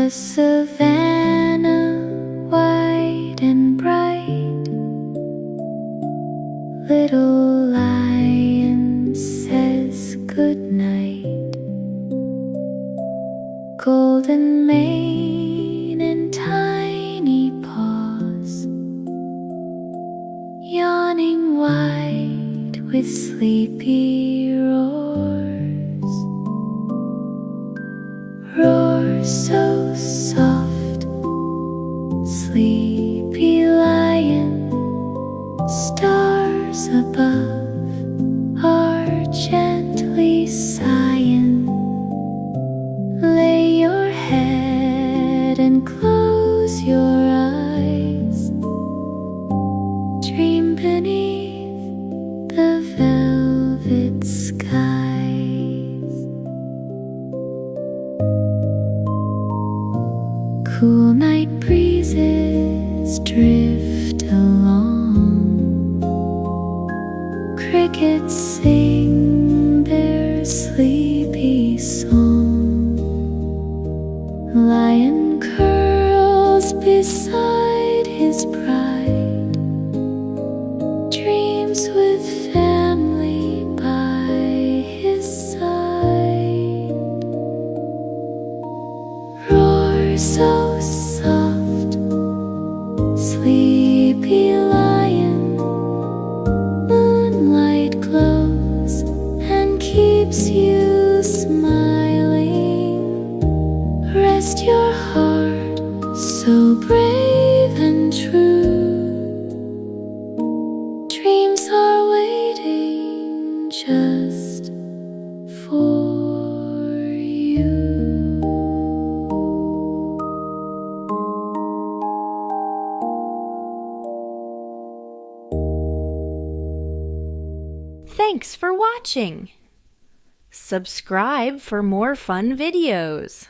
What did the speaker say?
The savannah, white and bright, little lion says good night. Golden mane and tiny paws, yawning wide with sleepy roars. Roar so soft, sleepy lion. Stars above are gently sighing. Lay your head and close your eyes. Dream beneath the velvet skies. Cool night breezes drift along. Crickets sing their sleepy song. Lion curls beside his pride, dreams with family by his side. Roar so soft, sleepy lion. Moonlight glows and keeps you smiling. Rest your heart, so brave and true. Dreams are waiting just for you. Thanks for watching. Subscribe for more fun videos.